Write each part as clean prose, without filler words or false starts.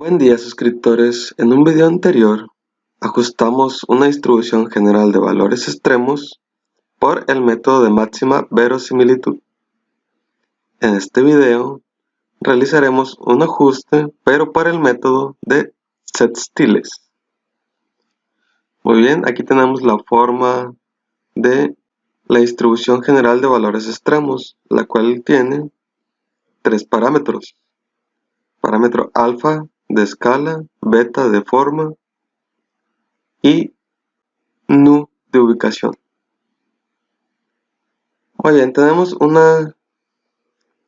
Buen día, suscriptores. En un video anterior ajustamos una distribución general de valores extremos por el método de máxima verosimilitud. En este video realizaremos un ajuste, pero para el método de set-stiles. Muy bien, aquí tenemos la forma de la distribución general de valores extremos, la cual tiene tres parámetros. Parámetro alfa de escala, beta de forma y nu de ubicación. Muy bien, tenemos una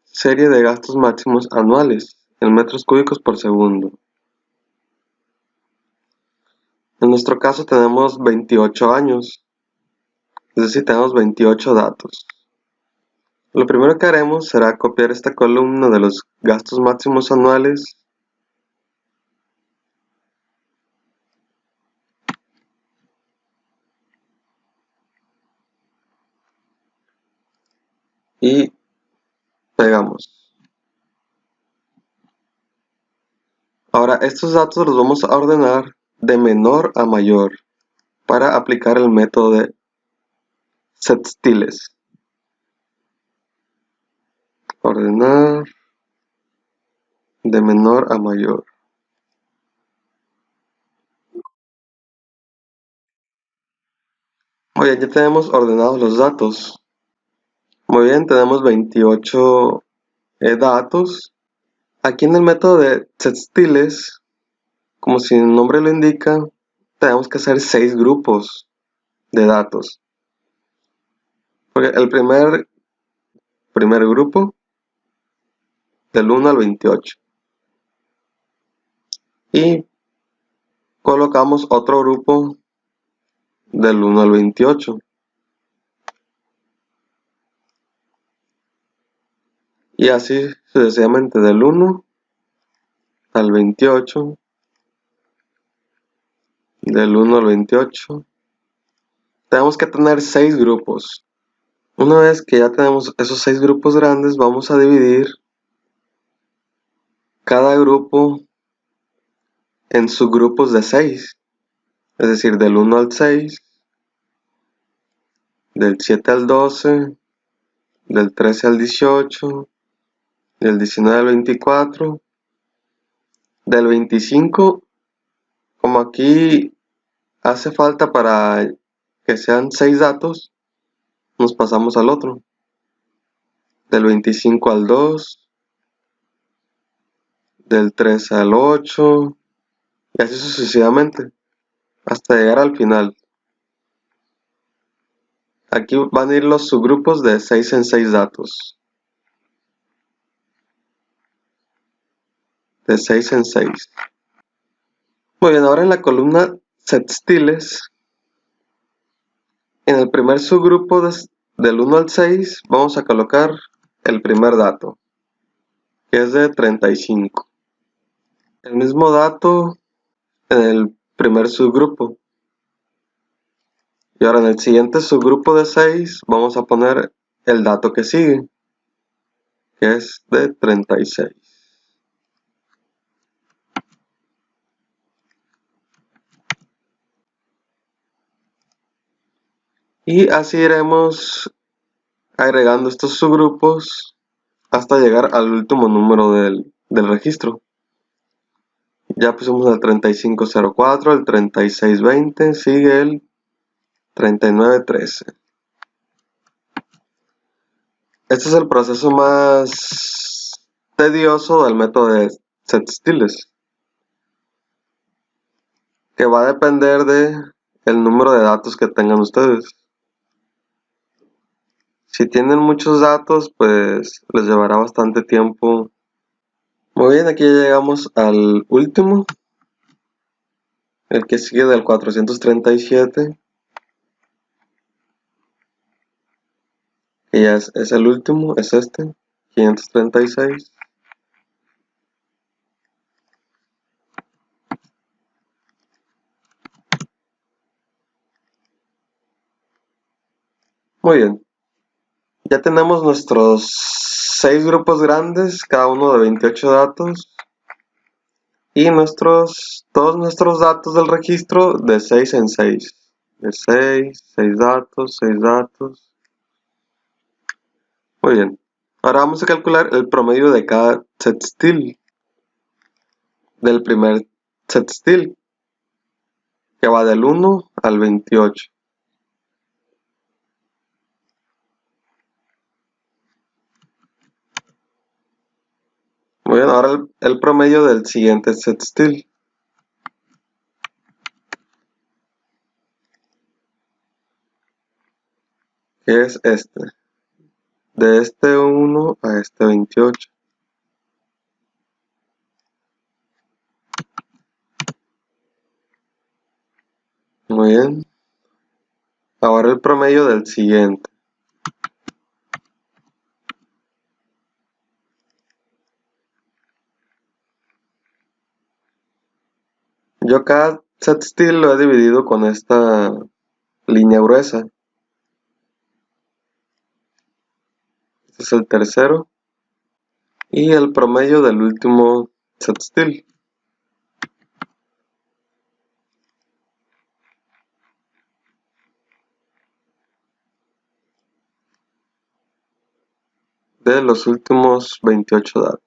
serie de gastos máximos anuales en metros cúbicos por segundo. En nuestro caso tenemos 28 años, es decir, tenemos 28 datos. Lo primero que haremos será copiar esta columna de los gastos máximos anuales y pegamos. Ahora estos datos los vamos a ordenar de menor a mayor para aplicar el método de set-stiles. Ordenar de menor a mayor. Muy bien, ya tenemos ordenados los datos. Muy bien, tenemos 28 datos. Aquí en el método de set-stiles, como si el nombre lo indica, tenemos que hacer 6 grupos de datos. Porque el primer grupo, del 1 al 28. Y colocamos otro grupo del 1 al 28. Y así sucesivamente del 1 al 28. Del 1 al 28. Tenemos que tener 6 grupos. Una vez que ya tenemos esos 6 grupos grandes, vamos a dividir cada grupo en subgrupos de 6. Es decir, del 1 al 6, del 7 al 12, del 13 al 18, del 19 al 24, del 25, como aquí hace falta para que sean 6 datos, nos pasamos al otro. Del 25 al 2, del 13 al 8, y así sucesivamente, hasta llegar al final. Aquí van a ir los subgrupos de 6 en 6 datos. De 6 en 6. Muy bien, ahora en la columna set-stiles, en el primer subgrupo del 1 al 6, vamos a colocar el primer dato, que es de 35. El mismo dato en el primer subgrupo. Y ahora en el siguiente subgrupo de 6 vamos a poner el dato que sigue, que es de 36. Y así iremos agregando estos subgrupos hasta llegar al último número del registro. Ya pusimos el 3504, el 3620, sigue el 3913. Este es el proceso más tedioso del método de set-stiles, que va a depender de el número de datos que tengan ustedes. Si tienen muchos datos, pues les llevará bastante tiempo. Muy bien, aquí ya llegamos al último, el que sigue del 437, que ya es el último, es este, 536. Muy bien, ya tenemos nuestros 6 grupos grandes, cada uno de 28 datos. y todos nuestros datos del registro de 6 en 6. De 6 datos, 6 datos. Muy bien. Ahora vamos a calcular el promedio de cada set still. Del primer set still, que va del 1 al 28. Muy bien, ahora el promedio del siguiente set still. Que es este. De este 1 a este 28. Muy bien. Ahora el promedio del siguiente. Yo cada set still lo he dividido con esta línea gruesa. Este es el tercero. Y el promedio del último set still. De los últimos 28 datos.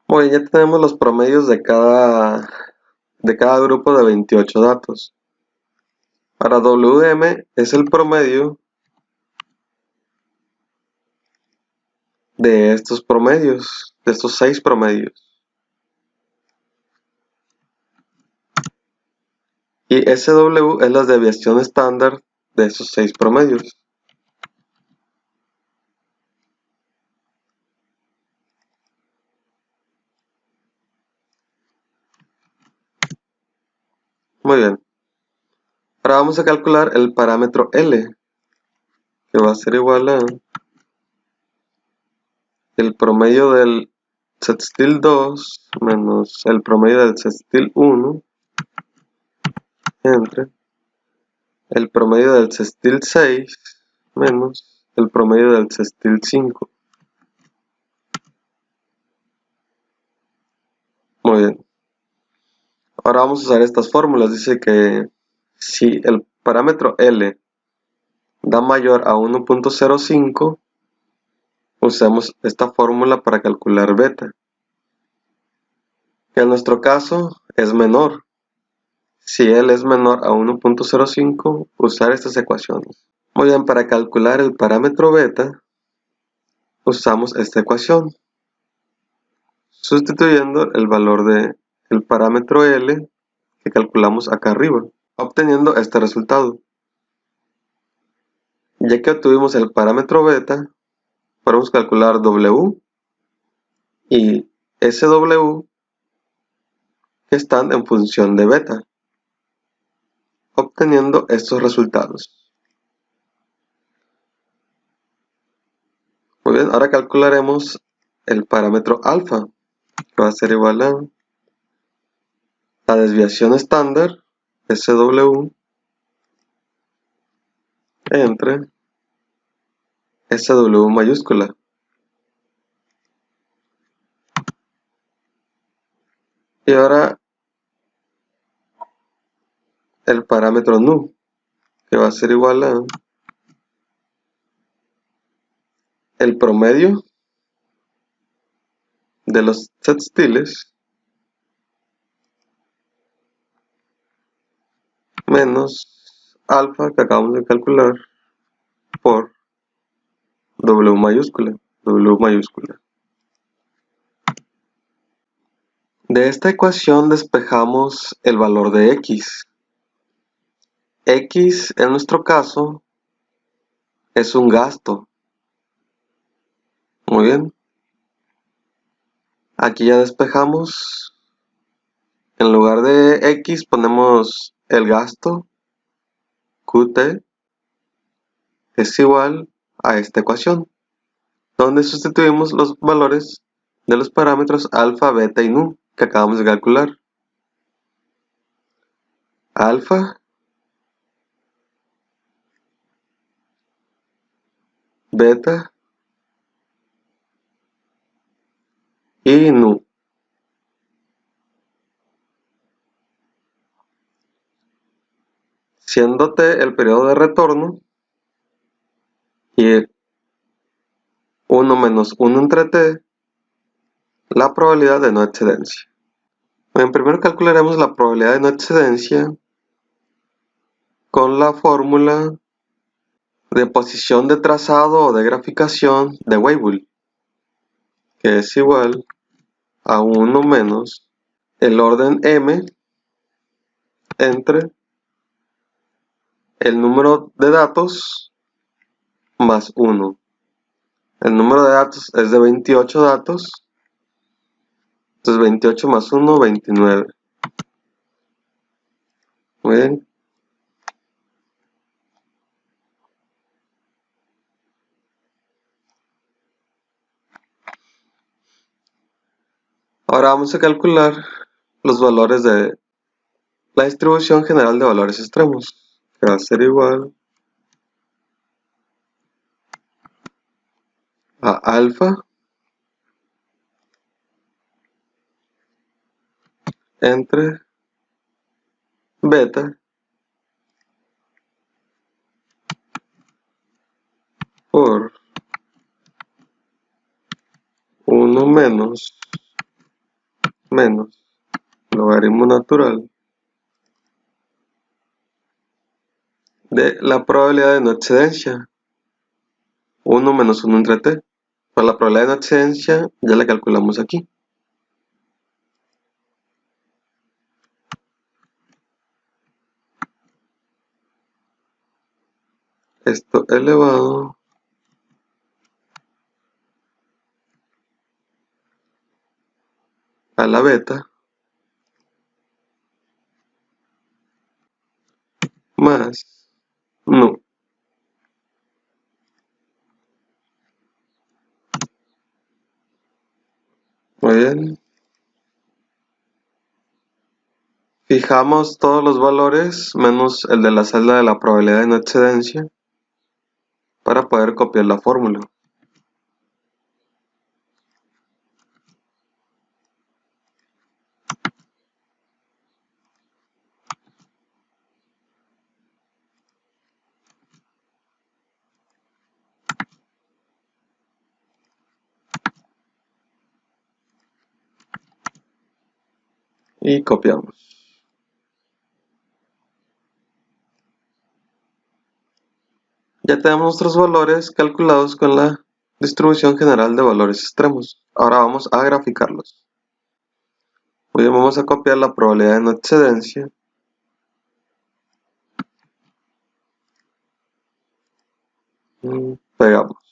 Muy bien, ya tenemos los promedios de cada grupo de 28 datos. Ahora WM es el promedio de estos promedios, de estos 6 promedios. Y SW es la desviación estándar de esos 6 promedios. Muy bien. Ahora vamos a calcular el parámetro L, que va a ser igual a el promedio del set still 2 menos el promedio del set still 1 entre el promedio del set still 6 menos el promedio del set still 5. Muy bien. Ahora vamos a usar estas fórmulas. Dice que si el parámetro L da mayor a 1.05, usemos esta fórmula para calcular beta, que en nuestro caso es menor. Si L es menor a 1.05, usar estas ecuaciones. Muy bien, para calcular el parámetro beta, usamos esta ecuación, sustituyendo el valor del parámetro L que calculamos acá arriba, obteniendo este resultado. Ya que obtuvimos el parámetro beta, podemos calcular W y SW que están en función de beta, obteniendo estos resultados. Muy bien, ahora calcularemos el parámetro alfa, que va a ser igual a la desviación estándar, SW, entre SW mayúscula. Y ahora el parámetro nu, que va a ser igual a el promedio de los set stills menos alfa que acabamos de calcular por W mayúscula. De esta ecuación despejamos el valor de x. X en nuestro caso es un gasto. Muy bien. Aquí ya despejamos. En lugar de x ponemos el gasto. Qt es igual a esta ecuación, donde sustituimos los valores de los parámetros alfa, beta y nu que acabamos de calcular. Alfa, beta y nu. Siendo t el periodo de retorno y 1 menos 1 entre t la probabilidad de no excedencia. Bien, primero calcularemos la probabilidad de no excedencia con la fórmula de posición de trazado o de graficación de Weibull, que es igual a 1 menos el orden m entre el número de datos más 1. El número de datos es de 28 datos, entonces 28 más 1, 29. Muy bien. Ahora vamos a calcular los valores de la distribución general de valores extremos, que va a ser igual a alfa entre beta por 1 menos logaritmo natural de la probabilidad de no excedencia, 1 menos 1 entre t. Para la probabilidad de no excedencia ya la calculamos aquí. Esto elevado a la beta más nu. Muy bien. Fijamos todos los valores menos el de la celda de la probabilidad de no excedencia para poder copiar la fórmula. Y copiamos. Ya tenemos nuestros valores calculados con la distribución general de valores extremos. Ahora vamos a graficarlos. Muy bien, vamos a copiar la probabilidad de no excedencia. Pegamos.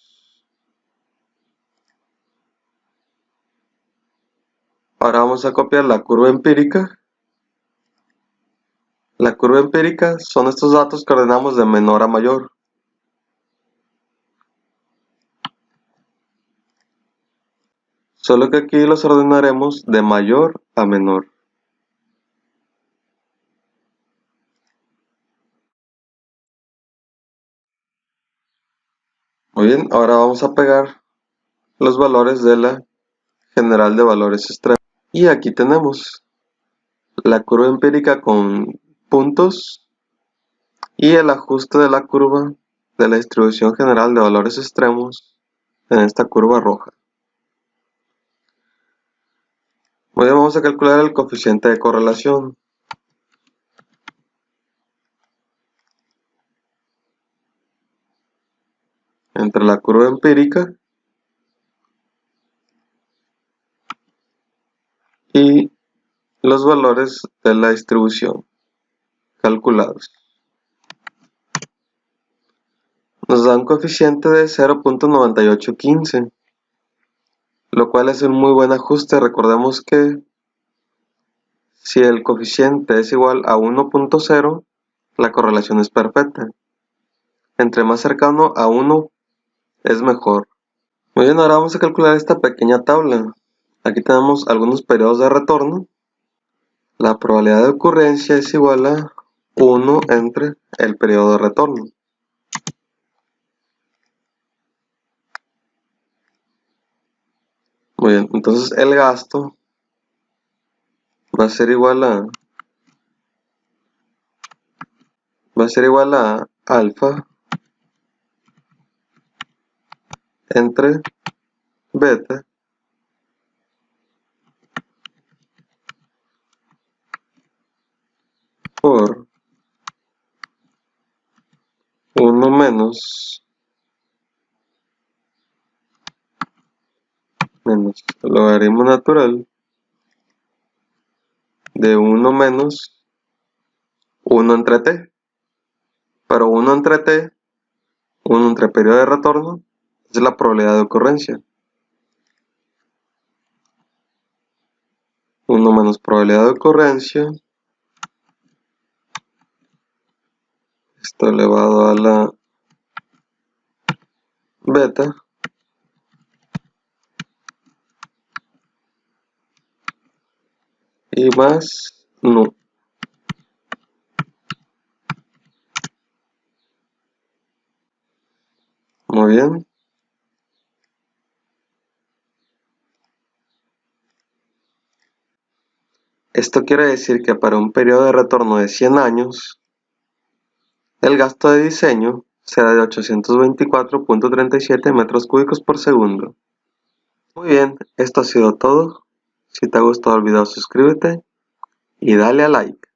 Ahora vamos a copiar la curva empírica. La curva empírica son estos datos que ordenamos de menor a mayor. Solo que aquí los ordenaremos de mayor a menor. Muy bien, ahora vamos a pegar los valores de la general de valores extremos. Y aquí tenemos la curva empírica con puntos y el ajuste de la curva de la distribución general de valores extremos en esta curva roja. Muy bien, vamos a calcular el coeficiente de correlación. Entre la curva empírica y los valores de la distribución calculados. Nos da un coeficiente de 0.9815, lo cual es un muy buen ajuste. Recordemos que si el coeficiente es igual a 1.0, la correlación es perfecta. Entre más cercano a 1 es mejor. Muy bien, ahora vamos a calcular esta pequeña tabla. Aquí tenemos algunos periodos de retorno. La probabilidad de ocurrencia es igual a 1 entre el periodo de retorno. Muy bien, entonces el gasto va a ser igual a alfa entre beta por 1 menos el logaritmo natural de 1 menos 1 entre t. Pero 1 entre t, 1 entre periodo de retorno, es la probabilidad de ocurrencia. 1 menos probabilidad de ocurrencia, esto elevado a la beta, y más nu. Muy bien. Esto quiere decir que para un periodo de retorno de 100 años, el gasto de diseño será de 824.37 metros cúbicos por segundo. Muy bien, esto ha sido todo. Si te ha gustado el video, suscríbete y dale a like.